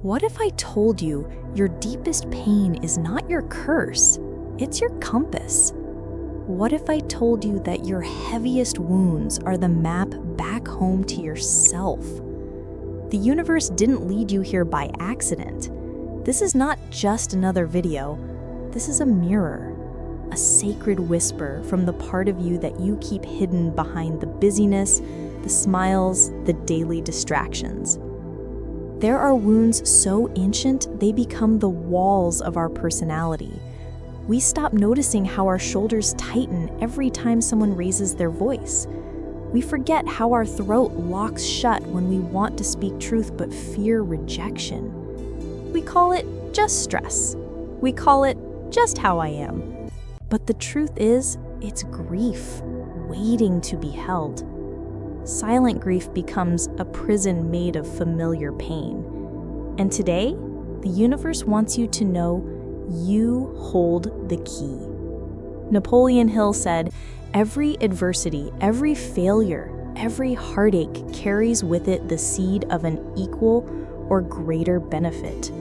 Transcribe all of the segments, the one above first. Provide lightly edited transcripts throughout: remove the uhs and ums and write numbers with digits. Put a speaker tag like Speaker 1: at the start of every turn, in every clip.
Speaker 1: What if I told you your deepest pain is not your curse, it's your compass? What if I told you that your heaviest wounds are the map back home to yourself? The universe didn't lead you here by accident. This is not just another video. This is a mirror, a sacred whisper from the part of you that you keep hidden behind the busyness, the smiles, the daily distractions. There are wounds so ancient they become the walls of our personality. We stop noticing how our shoulders tighten every time someone raises their voice. We forget how our throat locks shut when we want to speak truth but fear rejection. We call it just stress. We call it just how I am. But the truth is, it's grief, waiting to be held. Silent grief becomes a prison made of familiar pain. And today, the universe wants you to know you hold the key. Napoleon Hill said, "Every adversity, every failure, every heartache carries with it the seed of an equal or greater benefit."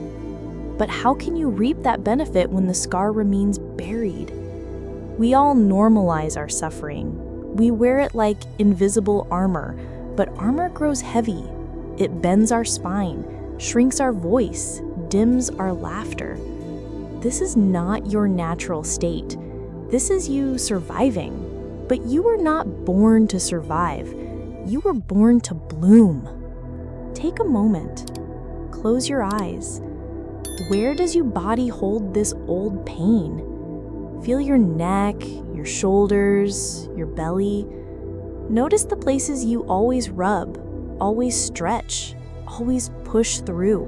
Speaker 1: But how can you reap that benefit when the scar remains buried? We all normalize our suffering. We wear it like invisible armor, but armor grows heavy. It bends our spine, shrinks our voice, dims our laughter. This is not your natural state. This is you surviving. But you were not born to survive. You were born to bloom. Take a moment. Close your eyes. Where does your body hold this old pain? Feel your neck, your shoulders, your belly. Notice the places you always rub, always stretch, always push through.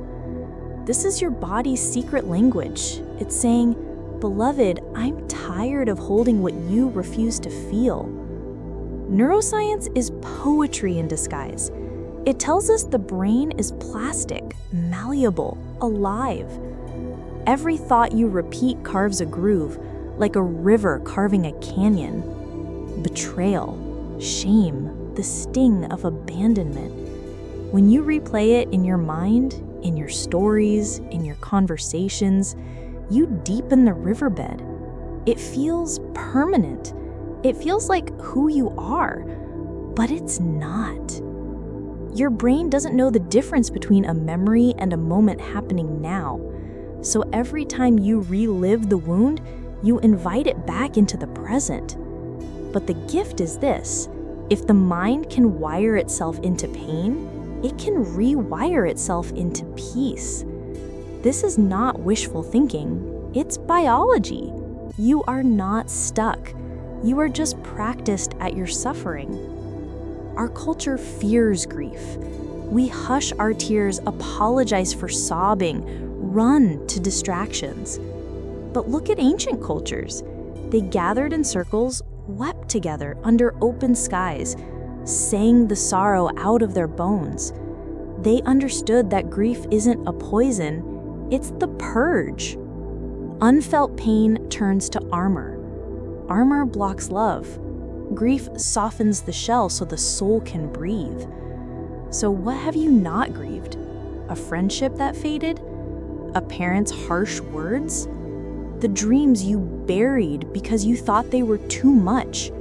Speaker 1: This is your body's secret language. It's saying, "Beloved, I'm tired of holding what you refuse to feel." Neuroscience is poetry in disguise. It tells us the brain is plastic, malleable, alive. Every thought you repeat carves a groove, like a river carving a canyon. Betrayal, shame, the sting of abandonment. When you replay it in your mind, in your stories, in your conversations, you deepen the riverbed. It feels permanent. It feels like who you are, but it's not. Your brain doesn't know the difference between a memory and a moment happening now. So every time you relive the wound, you invite it back into the present. But the gift is this: if the mind can wire itself into pain, it can rewire itself into peace. This is not wishful thinking, it's biology. You are not stuck. You are just practiced at your suffering. Our culture fears grief. We hush our tears, apologize for sobbing, run to distractions. But look at ancient cultures. They gathered in circles, wept together under open skies, sang the sorrow out of their bones. They understood that grief isn't a poison, it's the purge. Unfelt pain turns to armor. Armor blocks love. Grief softens the shell so the soul can breathe. So what have you not grieved? A friendship that faded? A parent's harsh words? The dreams you buried because you thought they were too much?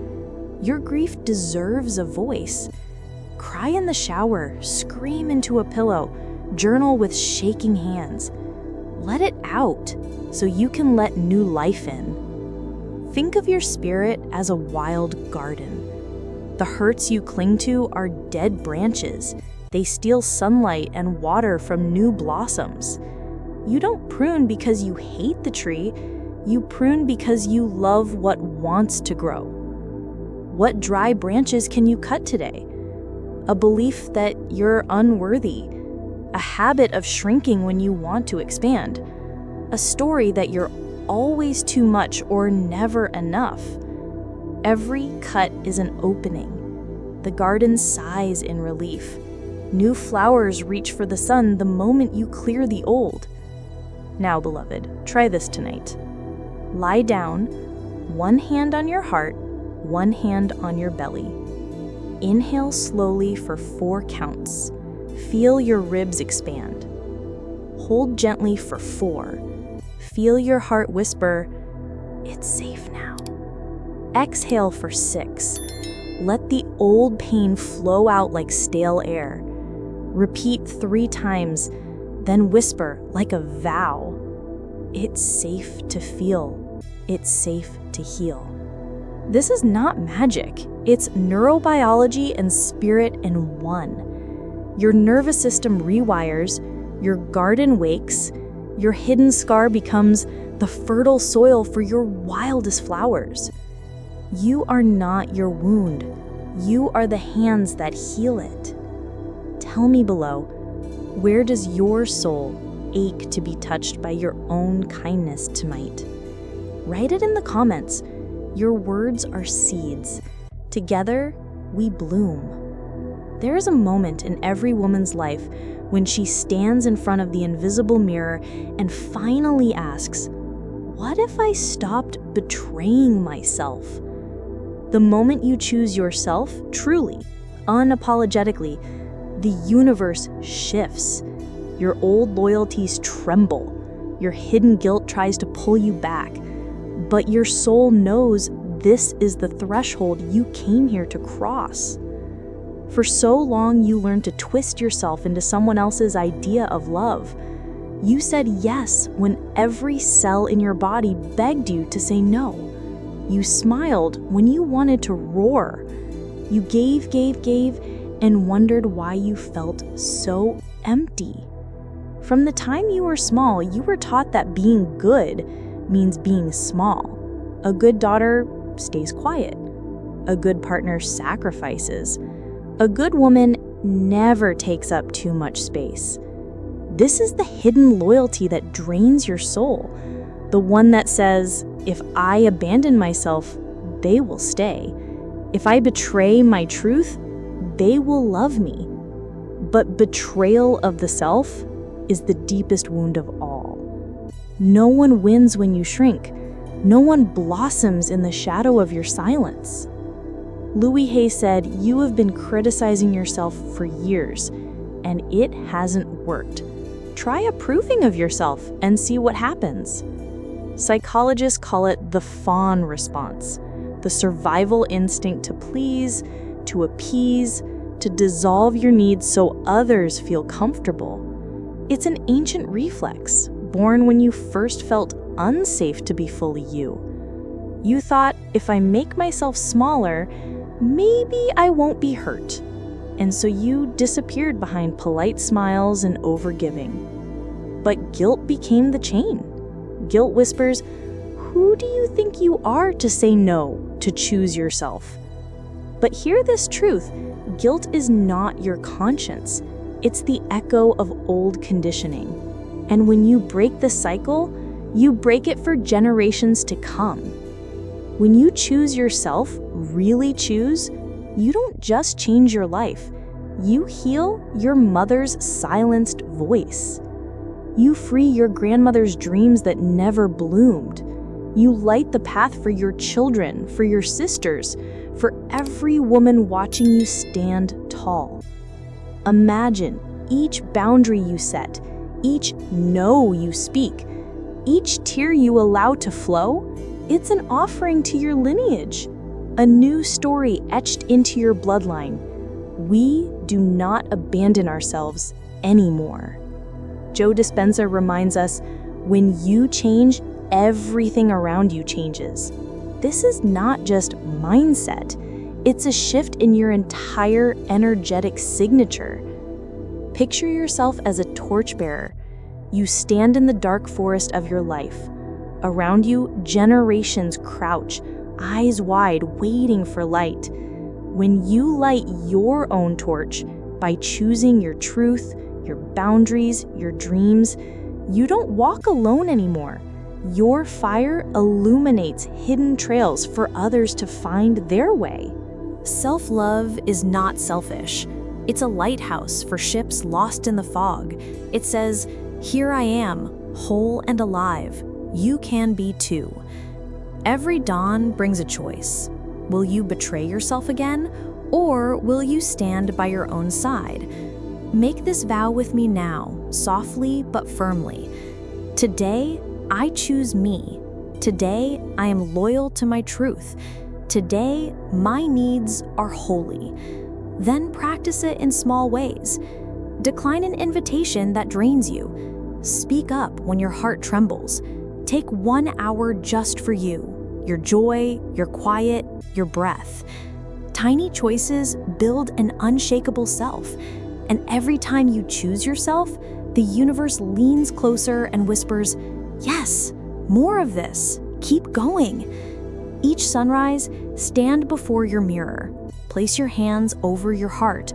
Speaker 1: Your grief deserves a voice. Cry in the shower, scream into a pillow, journal with shaking hands. Let it out so you can let new life in. Think of your spirit as a wild garden. The hurts you cling to are dead branches. They steal sunlight and water from new blossoms. You don't prune because you hate the tree. You prune because you love what wants to grow. What dry branches can you cut today? A belief that you're unworthy. A habit of shrinking when you want to expand. A story that you're always too much or never enough. Every cut is an opening. The garden sighs in relief. New flowers reach for the sun the moment you clear the old. Now, beloved, try this tonight. Lie down, one hand on your heart, one hand on your belly. Inhale slowly for 4 counts. Feel your ribs expand. hold gently for 4. Feel your heart whisper, "It's safe now." Exhale for 6. Let the old pain flow out like stale air. Repeat 3 times, then whisper like a vow, "It's safe to feel. It's safe to heal." This is not magic. It's neurobiology and spirit in one. Your nervous system rewires, your garden wakes, your hidden scar becomes the fertile soil for your wildest flowers. You are not your wound. You are the hands that heal it. Tell me below, where does your soul ache to be touched by your own kindness tonight? Write it in the comments. Your words are seeds. Together, we bloom. There is a moment in every woman's life when she stands in front of the invisible mirror and finally asks, "What if I stopped betraying myself?" The moment you choose yourself, truly, unapologetically, the universe shifts. Your old loyalties tremble. Your hidden guilt tries to pull you back. But your soul knows this is the threshold you came here to cross. For so long, you learned to twist yourself into someone else's idea of love. You said yes when every cell in your body begged you to say no. You smiled when you wanted to roar. You gave, and wondered why you felt so empty. From the time you were small, you were taught that being good means being small. A good daughter stays quiet. A good partner sacrifices. A good woman never takes up too much space. This is the hidden loyalty that drains your soul. The one that says, if I abandon myself, they will stay. If I betray my truth, they will love me. But betrayal of the self is the deepest wound of all. No one wins when you shrink. No one blossoms in the shadow of your silence. Louis Hay said, "You have been criticizing yourself for years, and it hasn't worked. Try approving of yourself and see what happens." Psychologists call it the fawn response, the survival instinct to please, to appease, to dissolve your needs so others feel comfortable. It's an ancient reflex, born when you first felt unsafe to be fully you. You thought, if I make myself smaller, maybe I won't be hurt. And so you disappeared behind polite smiles and overgiving. But guilt became the chain. Guilt whispers, "Who do you think you are to say no, to choose yourself?" But hear this truth, guilt is not your conscience. It's the echo of old conditioning. And when you break the cycle, you break it for generations to come. When you choose yourself, really choose, you don't just change your life. You heal your mother's silenced voice. You free your grandmother's dreams that never bloomed. You light the path for your children, for your sisters, for every woman watching you stand tall. Imagine each boundary you set, each no you speak, each tear you allow to flow, it's an offering to your lineage, a new story etched into your bloodline. We do not abandon ourselves anymore. Joe Dispenza reminds us, when you change, everything around you changes. This is not just mindset, it's a shift in your entire energetic signature. Picture yourself as a torchbearer. You stand in the dark forest of your life. Around you, generations crouch, eyes wide, waiting for light. When you light your own torch by choosing your truth, your boundaries, your dreams, you don't walk alone anymore. Your fire illuminates hidden trails for others to find their way. Self-love is not selfish. It's a lighthouse for ships lost in the fog. It says, "Here I am, whole and alive. You can be too." Every dawn brings a choice. Will you betray yourself again, or will you stand by your own side? Make this vow with me now, softly but firmly. Today, I choose me. Today, I am loyal to my truth. Today, my needs are holy. Then practice it in small ways. Decline an invitation that drains you. Speak up when your heart trembles. Take 1 hour just for you, your joy, your quiet, your breath. Tiny choices build an unshakable self, and every time you choose yourself, the universe leans closer and whispers, "Yes, more of this. Keep going." Each sunrise, stand before your mirror. Place your hands over your heart.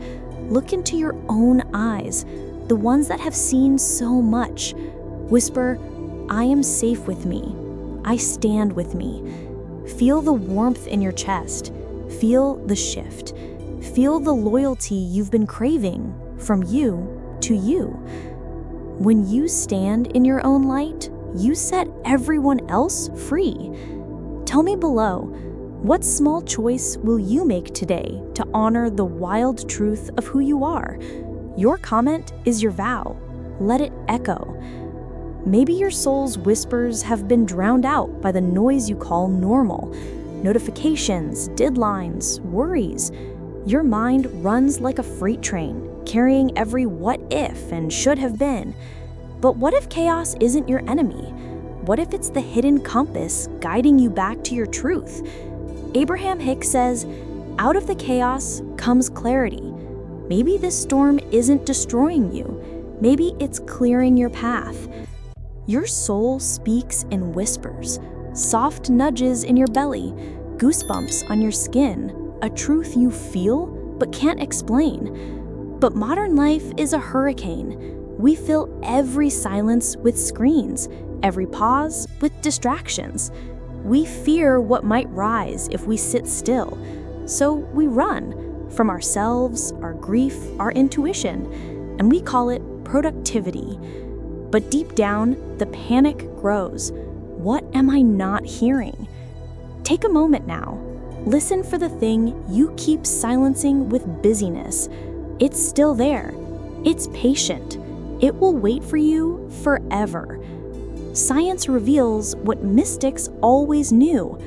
Speaker 1: Look into your own eyes, the ones that have seen so much. Whisper, "I am safe with me. I stand with me." Feel the warmth in your chest. Feel the shift. Feel the loyalty you've been craving from you to you. When you stand in your own light, you set everyone else free. Tell me below, what small choice will you make today to honor the wild truth of who you are? Your comment is your vow. Let it echo. Maybe your soul's whispers have been drowned out by the noise you call normal. Notifications, deadlines, worries. Your mind runs like a freight train, carrying every what if and should have been. But what if chaos isn't your enemy? What if it's the hidden compass guiding you back to your truth? Abraham Hicks says, "Out of the chaos comes clarity." Maybe this storm isn't destroying you. Maybe it's clearing your path. Your soul speaks in whispers, soft nudges in your belly, goosebumps on your skin, a truth you feel but can't explain. But modern life is a hurricane. We fill every silence with screens, every pause with distractions. We fear what might rise if we sit still. So we run from ourselves, our grief, our intuition, and we call it productivity. But deep down, the panic grows. What am I not hearing? Take a moment now. Listen for the thing you keep silencing with busyness. It's still there. It's patient. It will wait for you forever. Science reveals what mystics always knew.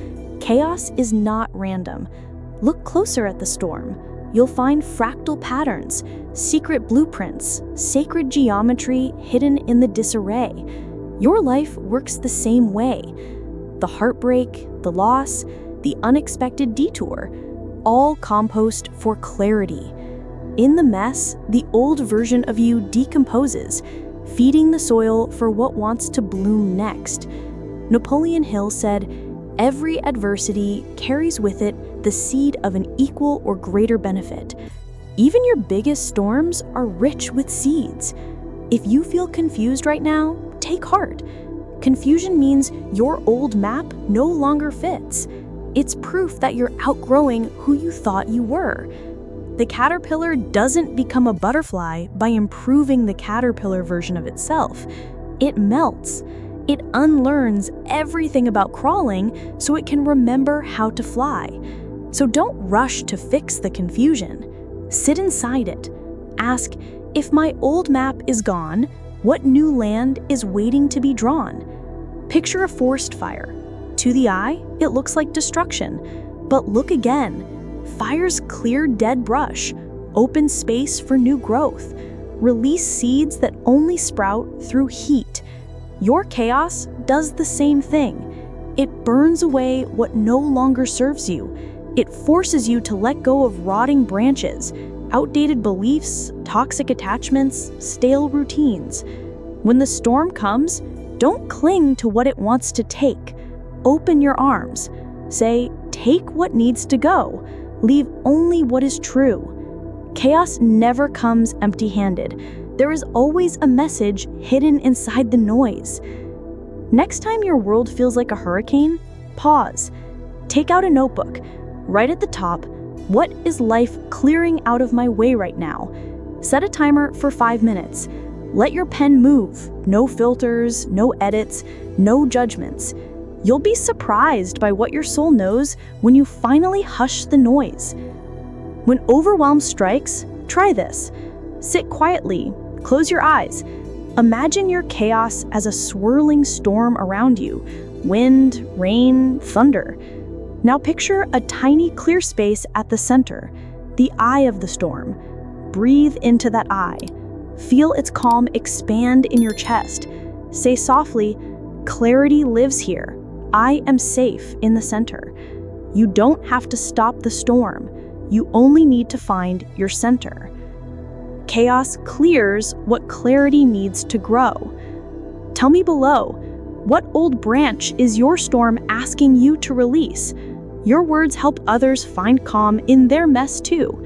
Speaker 1: Chaos is not random. Look closer at the storm. You'll find fractal patterns, secret blueprints, sacred geometry hidden in the disarray. Your life works the same way. The heartbreak, the loss, the unexpected detour, all compost for clarity. In the mess, the old version of you decomposes, feeding the soil for what wants to bloom next. Napoleon Hill said, "Every adversity carries with it the seed of an equal or greater benefit." Even your biggest storms are rich with seeds. If you feel confused right now, take heart. Confusion means your old map no longer fits. It's proof that you're outgrowing who you thought you were. The caterpillar doesn't become a butterfly by improving the caterpillar version of itself. It melts. It unlearns everything about crawling so it can remember how to fly. So don't rush to fix the confusion. Sit inside it. Ask, if my old map is gone, what new land is waiting to be drawn? Picture a forest fire. To the eye, it looks like destruction. But look again. Fires clear dead brush, open space for new growth, release seeds that only sprout through heat. Your chaos does the same thing. It burns away what no longer serves you. It forces you to let go of rotting branches, outdated beliefs, toxic attachments, stale routines. When the storm comes, don't cling to what it wants to take. Open your arms. Say, take what needs to go. Leave only what is true. Chaos never comes empty-handed. There is always a message hidden inside the noise. Next time your world feels like a hurricane, pause. Take out a notebook. Write at the top, what is life clearing out of my way right now? Set a timer for 5 minutes. Let your pen move. No filters, no edits, no judgments. You'll be surprised by what your soul knows when you finally hush the noise. When overwhelm strikes, try this.
Speaker 2: Sit quietly, close your eyes. Imagine your chaos as a swirling storm around you, wind, rain, thunder. Now picture a tiny clear space at the center, the eye of the storm. Breathe into that eye. Feel its calm expand in your chest. Say softly, "Clarity lives here. I am safe in the center." You don't have to stop the storm. You only need to find your center. Chaos clears what clarity needs to grow. Tell me below, what old branch is your storm asking you to release? Your words help others find calm in their mess too.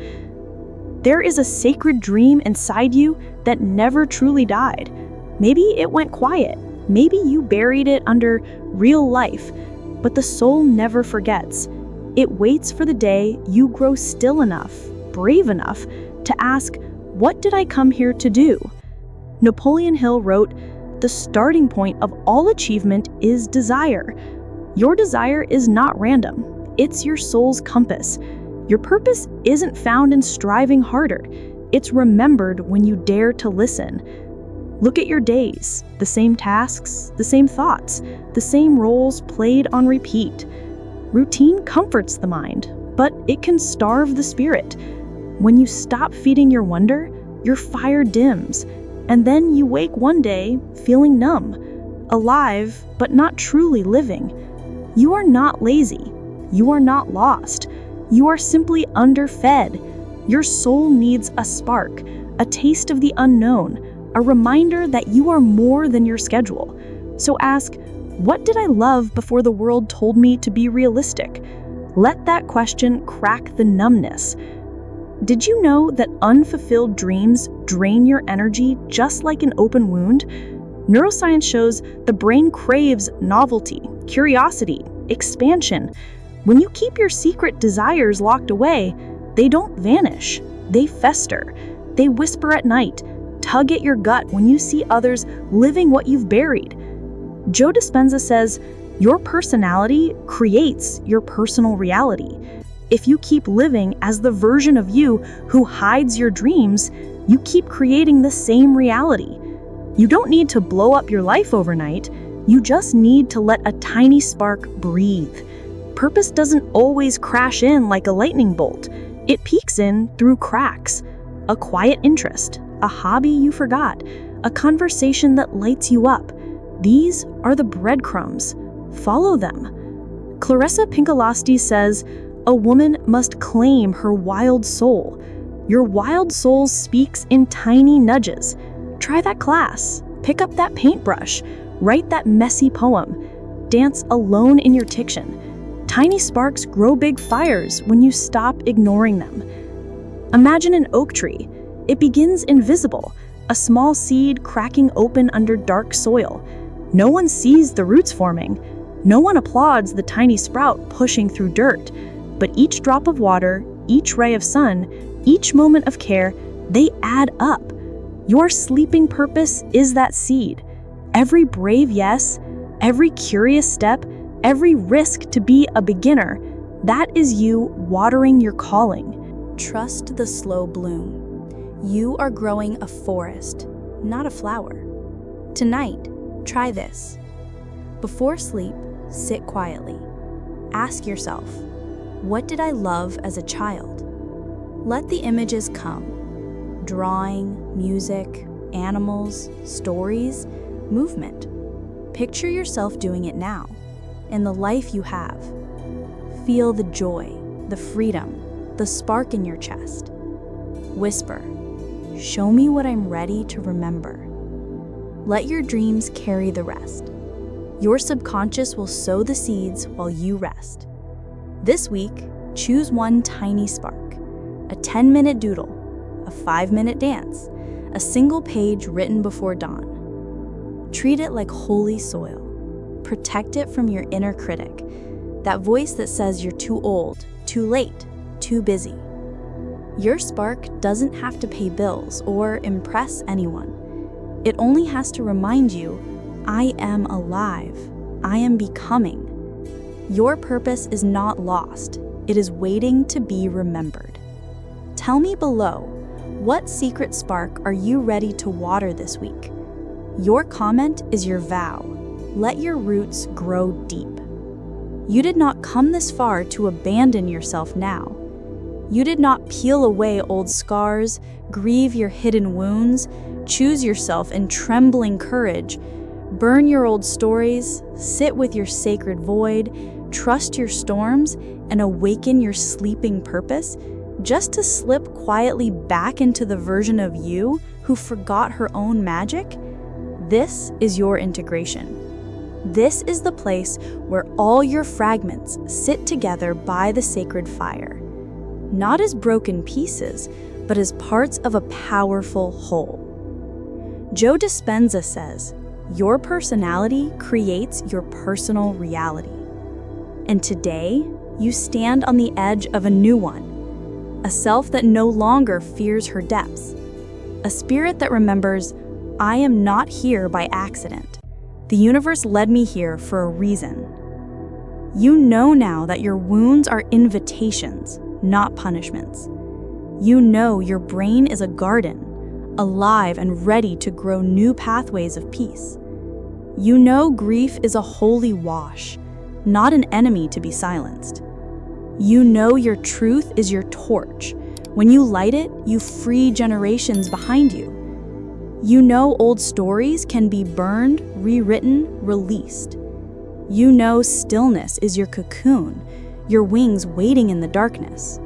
Speaker 2: There is a sacred dream inside you that never truly died. Maybe it went quiet. Maybe you buried it under real life, but the soul never forgets. It waits for the day you grow still enough, brave enough, to ask, "What did I come here to do?" Napoleon Hill wrote, "The starting point of all achievement is desire." Your desire is not random. It's your soul's compass. Your purpose isn't found in striving harder. It's remembered when you dare to listen. Look at your days, the same tasks, the same thoughts, the same roles played on repeat. Routine comforts the mind, but it can starve the spirit. When you stop feeding your wonder, your fire dims, and then you wake one day feeling numb, alive but not truly living. You are not lazy. You are not lost. You are simply underfed. Your soul needs a spark, a taste of the unknown, a reminder that you are more than your schedule. So ask, what did I love before the world told me to be realistic? Let that question crack the numbness. Did you know that unfulfilled dreams drain your energy just like an open wound? Neuroscience shows the brain craves novelty, curiosity, expansion. When you keep your secret desires locked away, they don't vanish. They fester. They whisper at night, tug at your gut when you see others living what you've buried. Joe Dispenza says, your personality creates your personal reality. If you keep living as the version of you who hides your dreams, you keep creating the same reality. You don't need to blow up your life overnight. You just need to let a tiny spark breathe. Purpose doesn't always crash in like a lightning bolt. It peeks in through cracks. A quiet interest, a hobby you forgot, a conversation that lights you up. These are the breadcrumbs. Follow them. Clarissa Pinkolasty says, a woman must claim her wild soul. Your wild soul speaks in tiny nudges. Try that class. Pick up that paintbrush. Write that messy poem. Dance alone in your kitchen. Tiny sparks grow big fires when you stop ignoring them. Imagine an oak tree. It begins invisible, a small seed cracking open under dark soil. No one sees the roots forming. No one applauds the tiny sprout pushing through dirt. But each drop of water, each ray of sun, each moment of care, they add up. Your sleeping purpose is that seed. Every brave yes, every curious step, every risk to be a beginner, that is you watering your calling.
Speaker 1: Trust the slow bloom. You are growing a forest, not a flower. Tonight, try this. Before sleep, sit quietly. Ask yourself, what did I love as a child? Let the images come. Drawing, music, animals, stories, movement. Picture yourself doing it now, in the life you have. Feel the joy, the freedom, the spark in your chest. Whisper, show me what I'm ready to remember. Let your dreams carry the rest. Your subconscious will sow the seeds while you rest. This week, choose one tiny spark, a 10-minute doodle, a 5-minute dance, a single page written before dawn. Treat it like holy soil. Protect it from your inner critic, that voice that says you're too old, too late, too busy. Your spark doesn't have to pay bills or impress anyone. It only has to remind you, I am alive. I am becoming. Your purpose is not lost. It is waiting to be remembered. Tell me below, What secret spark are you ready to water this week? Your comment is your vow. Let your roots grow deep. You did not come this far to abandon yourself now. You did not peel away old scars, grieve your hidden wounds, choose yourself in trembling courage, burn your old stories, sit with your sacred void, trust your storms, and awaken your sleeping purpose, just to slip quietly back into the version of you who forgot her own magic? This is your integration. This is the place where all your fragments sit together by the sacred fire, not as broken pieces, but as parts of a powerful whole. Joe Dispenza says, "Your personality creates your personal reality." And today, you stand on the edge of a new one, a self that no longer fears her depths, a spirit that remembers, "I am not here by accident. The universe led me here for a reason." You know now that your wounds are invitations, not punishments. You know your brain is a garden, alive and ready to grow new pathways of peace. You know grief is a holy wash, not an enemy to be silenced. You know your truth is your torch. When you light it, you free generations behind you. You know old stories can be burned, rewritten, released. You know stillness is your cocoon, your wings waiting in the darkness.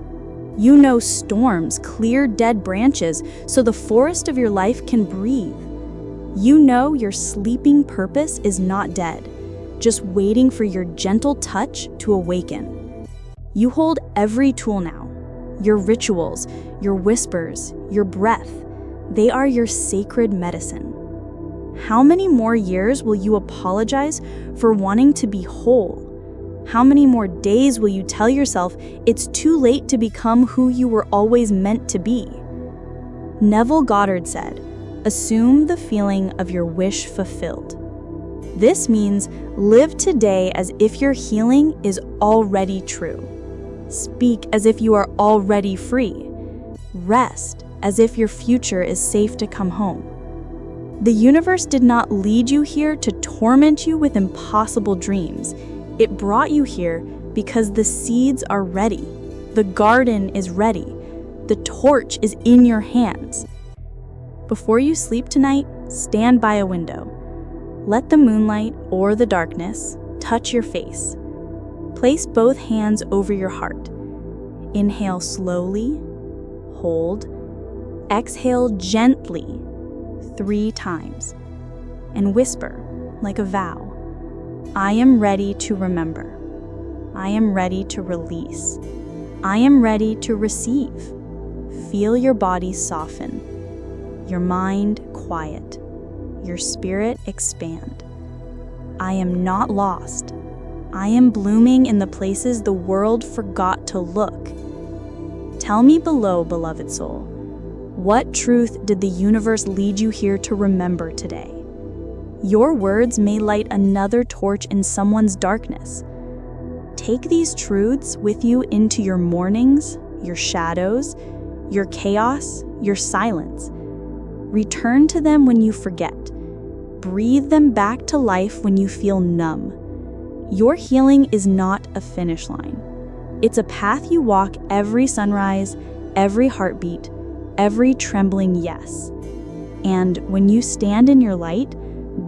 Speaker 1: You know storms clear dead branches so the forest of your life can breathe. You know your sleeping purpose is not dead, just waiting for your gentle touch to awaken. You hold every tool now, your rituals, your whispers, your breath. They are your sacred medicine. How many more years will you apologize for wanting to be whole? How many more days will you tell yourself it's too late to become who you were always meant to be? Neville Goddard said, "Assume the feeling of your wish fulfilled." This means live today as if your healing is already true. Speak as if you are already free. Rest as if your future is safe to come home. The universe did not lead you here to torment you with impossible dreams. It brought you here because the seeds are ready. The garden is ready. The torch is in your hands. Before you sleep tonight, stand by a window. Let the moonlight or the darkness touch your face. Place both hands over your heart. Inhale slowly, hold, exhale gently 3 times, and whisper like a vow, "I am ready to remember. I am ready to release. I am ready to receive." Feel your body soften, your mind quiet, your spirit expand. I am not lost. I am blooming in the places the world forgot to look. Tell me below, beloved soul, what truth did the universe lead you here to remember today? Your words may light another torch in someone's darkness. Take these truths with you into your mornings, your shadows, your chaos, your silence. Return to them when you forget. Breathe them back to life when you feel numb. Your healing is not a finish line. It's a path you walk every sunrise, every heartbeat, every trembling yes. And when you stand in your light,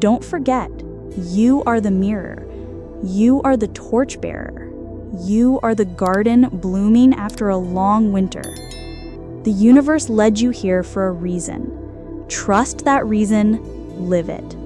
Speaker 1: don't forget, you are the mirror. You are the torchbearer. You are the garden blooming after a long winter. The universe led you here for a reason. Trust that reason, live it.